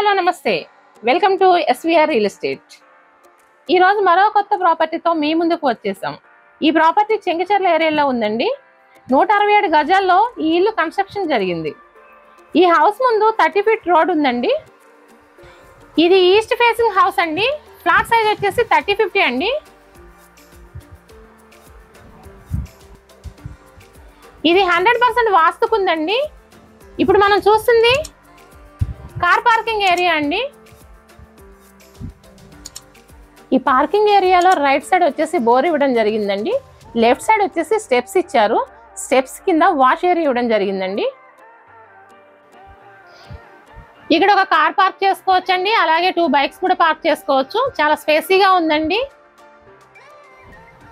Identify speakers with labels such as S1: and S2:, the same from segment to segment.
S1: Hello నమస్తే, welcome to SVR real estate. ఈరోజు మరో కొత్త ప్రాపర్టీతో మీ ముందుకు వచ్చేసాం. ఈ ప్రాపర్టీ చెంగిచెర్ల ఏరియాలో ఉందండి. 167 గజాల్లో ఈ ఇల్లు కన్స్ట్రక్షన్ జరిగింది. ఈ హౌస్ ముందు 30 ఫీట్ రోడ్ ఉందండి. ఇది ఈస్ట్ ఫేసింగ్ హౌస్ అండి. ఫ్లాట్ సైజ్ వచ్చేసి 30-50 అండి. ఇది 100% వాస్తుకుందండి. ఇప్పుడు మనం చూస్తుంది కార్ పార్కింగ్ ఏరియా అండి. ఈ పార్కింగ్ ఏరియాలో రైట్ సైడ్ వచ్చేసి బోర్ ఇవ్వడం జరిగిందండి. లెఫ్ట్ సైడ్ వచ్చేసి స్టెప్స్ ఇచ్చారు. స్టెప్స్ కింద వాష్ ఏరియా ఇవ్వడం జరిగిందండి. ఇక్కడ ఒక కార్ పార్క్ చేసుకోవచ్చండి. అలాగే 2 బైక్స్ కూడా పార్క్ చేసుకోవచ్చు. చాలా స్పేసీగా ఉందండి.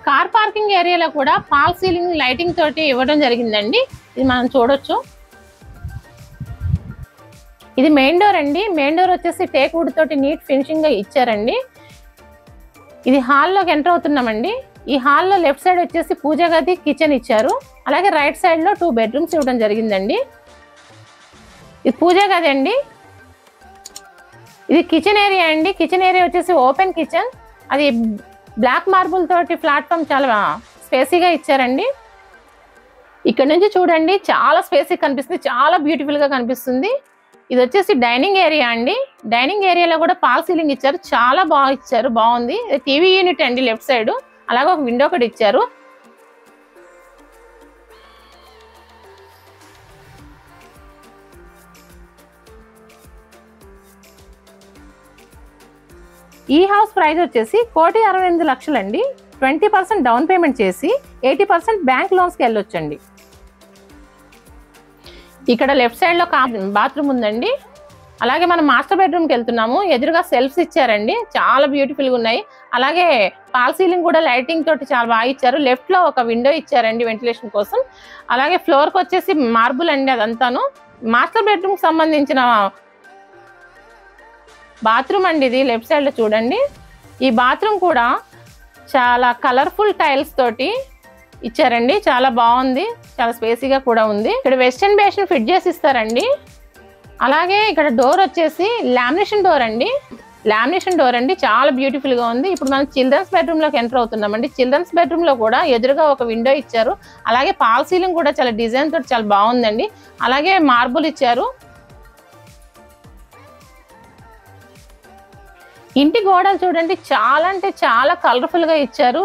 S1: కార్ పార్కింగ్ ఏరియాలో కూడా ఫాల్ సీలింగ్ లైటింగ్ తోటి ఇవ్వడం జరిగిందండి. ఇది మనం చూడొచ్చు. ఇది మెయిన్ డోర్ అండి. మెయిన్ డోర్ వచ్చేసి టేక్ వుడ్ తోటి నీట్ ఫినిషింగ్ గా ఇచ్చారండి. ఇది హాల్లోకి ఎంటర్ అవుతున్నామండి. ఈ హాల్లో లెఫ్ట్ సైడ్ వచ్చేసి పూజ గది, కిచెన్ ఇచ్చారు. అలాగే రైట్ సైడ్ లో 2 బెడ్రూమ్స్ ఇవ్వడం జరిగిందండి. ఇది పూజ గది అండి. ఇది కిచెన్ ఏరియా అండి. కిచెన్ ఏరియా వచ్చేసి ఓపెన్ కిచెన్. అది బ్లాక్ మార్బుల్ తోటి ప్లాట్ఫామ్ చాలా స్పేసీగా ఇచ్చారండి. ఇక్కడ నుంచి చూడండి, చాలా స్పేసీ కనిపిస్తుంది, చాలా బ్యూటిఫుల్ గా కనిపిస్తుంది. ఇది వచ్చేసి డైనింగ్ ఏరియా అండి. డైనింగ్ ఏరియాలో కూడా ఫాల్ సీలింగ్ ఇచ్చారు. చాలా బాగా ఇచ్చారు, బాగుంది. టీవీ యూనిట్ అండి లెఫ్ట్ సైడ్. అలాగే ఒక విండో కూడా ఇచ్చారు. ఈ హౌస్ ప్రైస్ వచ్చేసి 1,68,00,000 అండి. 20% డౌన్ పేమెంట్ చేసి 80% బ్యాంక్ లోన్స్కి వెళ్ళొచ్చండి. ఇక్కడ లెఫ్ట్ సైడ్ లో బాత్రూమ్ ఉందండి. అలాగే మనం మాస్టర్ బెడ్రూమ్కి వెళ్తున్నాము. ఎదురుగా సెల్ఫ్స్ ఇచ్చారండి, చాలా బ్యూటిఫుల్ గా ఉన్నాయి. అలాగే ఫాల్ సీలింగ్ కూడా లైటింగ్ తోటి చాలా బాగా ఇచ్చారు. లెఫ్ట్ లో ఒక విండో ఇచ్చారండి వెంటిలేషన్ కోసం. అలాగే ఫ్లోర్ కి వచ్చేసి మార్బుల్ అండి అదంతాను. మాస్టర్ బెడ్రూమ్ కి సంబంధించిన బాత్రూమ్ అండి ఇది. లెఫ్ట్ సైడ్ లో చూడండి. ఈ బాత్రూమ్ కూడా చాలా కలర్ఫుల్ టైల్స్ తోటి ఇచ్చారండి. చాలా బాగుంది, చాలా స్పేసీగా కూడా ఉంది. ఇక్కడ వెస్టర్న్ బేసిన్ ఫిట్ చేసి ఇస్తారండి. అలాగే ఇక్కడ డోర్ వచ్చేసి లామినేషన్ డోర్ అండి. లామినేషన్ డోర్ అండి, చాలా బ్యూటిఫుల్ గా ఉంది. ఇప్పుడు మనం చిల్డ్రన్స్ బెడ్రూమ్ లోకి ఎంటర్ అవుతున్నామండి. చిల్డ్రన్స్ బెడ్రూమ్ లో కూడా ఎదురుగా ఒక విండో ఇచ్చారు. అలాగే ఫాల్ సీలింగ్ కూడా చాలా డిజైన్ తోటి చాలా బాగుందండి. అలాగే మార్బుల్ ఇచ్చారు. ఇంటి గోడలు చూడండి, చాలా అంటే చాలా కలర్ఫుల్ గా ఇచ్చారు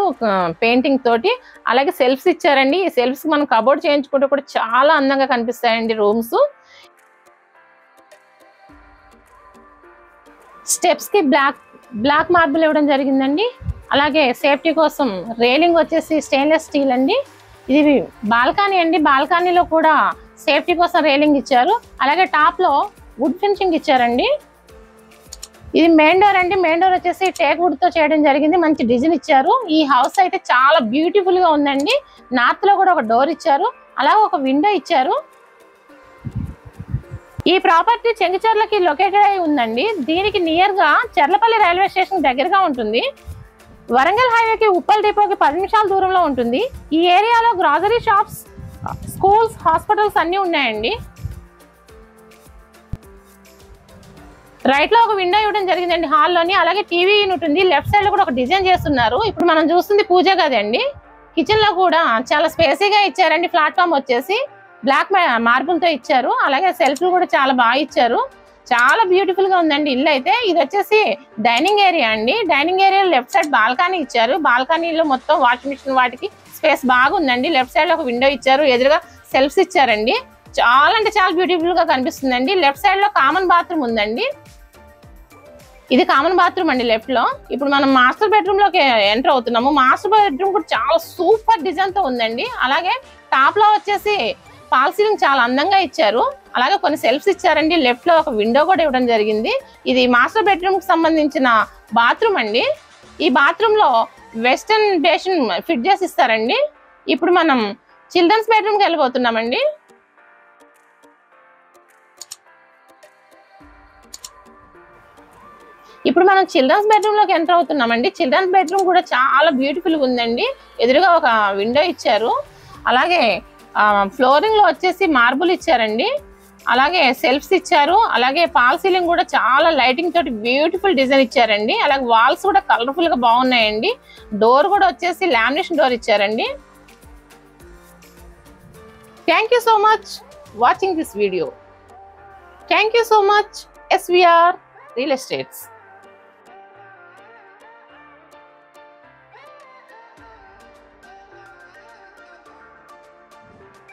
S1: పెయింటింగ్ తోటి. అలాగే సెల్ఫ్స్ ఇచ్చారండి. ఈ సెల్ఫ్స్ మనం కబోర్డ్ చేయించుకుంటే కూడా చాలా అందంగా కనిపిస్తాయండి రూమ్స్. స్టెప్స్ కి బ్లాక్ మార్బుల్ ఇవ్వడం జరిగిందండి. అలాగే సేఫ్టీ కోసం రైలింగ్ వచ్చేసి స్టెయిన్లెస్ స్టీల్ అండి. ఇది బాల్కనీ అండి. బాల్కనీలో కూడా సేఫ్టీ కోసం రైలింగ్ ఇచ్చారు. అలాగే టాప్ లో వుడ్ ఫినిషింగ్ ఇచ్చారండి. ఇది మెయిన్ డోర్ అండి. మెయిన్ డోర్ వచ్చేసి టేక్ వుడ్ తో చేయడం జరిగింది. మంచి డిజైన్ ఇచ్చారు. ఈ హౌస్ అయితే చాలా బ్యూటిఫుల్ గా ఉందండి. నార్త్ లో కూడా ఒక డోర్ ఇచ్చారు. అలాగే ఒక విండో ఇచ్చారు. ఈ ప్రాపర్టీ చెంగిచెర్లకి లొకేటెడ్ అయి ఉందండి. దీనికి నియర్ గా చెర్లపల్లి రైల్వే స్టేషన్ దగ్గరగా ఉంటుంది. వరంగల్ హైవేకి ఉప్పల్ డిపోకి 10 నిమిషాల దూరంలో ఉంటుంది. ఈ ఏరియాలో గ్రాసరీ షాప్స్, స్కూల్స్, హాస్పిటల్స్ అన్ని ఉన్నాయండి. రైట్ లో ఒక విండో ఇవ్వడం జరిగిందండి హాల్లోని. అలాగే టీవీ యూనిట్ ఉంది. లెఫ్ట్ సైడ్ లో కూడా ఒక డిజైన్ చేస్తున్నారు. ఇప్పుడు మనం చూస్తుంది పూజ గది అండి. కిచెన్ లో కూడా చాలా స్పేసీగా ఇచ్చారండి. ప్లాట్ఫామ్ వచ్చేసి బ్లాక్ మార్బుల్ తో ఇచ్చారు. అలాగే సెల్ఫ్లు కూడా చాలా బాగా ఇచ్చారు. చాలా బ్యూటిఫుల్ గా ఉందండి ఇల్లు అయితే. ఇది వచ్చేసి డైనింగ్ ఏరియా అండి. Dining area left side balcony ఇచ్చారు. బాల్కనీలో మొత్తం వాషింగ్ మిషన్ వాటికి స్పేస్ బాగుందండి. లెఫ్ట్ సైడ్ లో ఒక విండో ఇచ్చారు. ఎదురుగా సెల్ఫ్స్ ఇచ్చారండి. చాలా అంటే చాలా బ్యూటిఫుల్ గా కనిపిస్తుందండి. లెఫ్ట్ సైడ్ లో కామన్ బాత్రూమ్ ఉందండి. ఇది కామన్ బాత్రూమ్ అండి లెఫ్ట్ లో. ఇప్పుడు మనం మాస్టర్ బెడ్రూమ్ లోకి ఎంటర్ అవుతున్నాము. మాస్టర్ బెడ్రూమ్ కూడా చాలా సూపర్ డిజైన్ తో ఉందండి. అలాగే టాప్ లో వచ్చేసి ఫాల్ సీలింగ్ చాలా అందంగా ఇచ్చారు. అలాగే కొన్ని సెల్ఫ్స్ ఇచ్చారండి. లెఫ్ట్ లో ఒక విండో కూడా ఇవ్వడం జరిగింది. ఇది మాస్టర్ బెడ్రూమ్ కి సంబంధించిన బాత్రూమ్ అండి. ఈ బాత్రూమ్ లో వెస్టర్న్ బేసిన్ ఫిట్ చేసి ఇస్తారండి. ఇప్పుడు మనం చిల్డ్రన్స్ బెడ్రూమ్ కి వెళ్ళిపోతున్నామండి. ఇప్పుడు మనం చిల్డ్రన్స్ బెడ్రూమ్ లోకి ఎంటర్ అవుతున్నామండి. చిల్డ్రన్స్ బెడ్రూమ్ కూడా చాలా బ్యూటిఫుల్ గా ఉందండి. ఎదురుగా ఒక విండో ఇచ్చారు. అలాగే ఫ్లోరింగ్ లో వచ్చేసి మార్బుల్ ఇచ్చారండి. అలాగే సెల్ఫ్స్ ఇచ్చారు. అలాగే పాల్ సీలింగ్ కూడా చాలా లైటింగ్ తోటి బ్యూటిఫుల్ డిజైన్ ఇచ్చారండి. అలాగే వాల్స్ కూడా కలర్ఫుల్ గా బాగున్నాయండి. డోర్ కూడా వచ్చేసి లామినేషన్ డోర్ ఇచ్చారండి. Thank you so much watching this video. Thank you so much SVR Real Estates.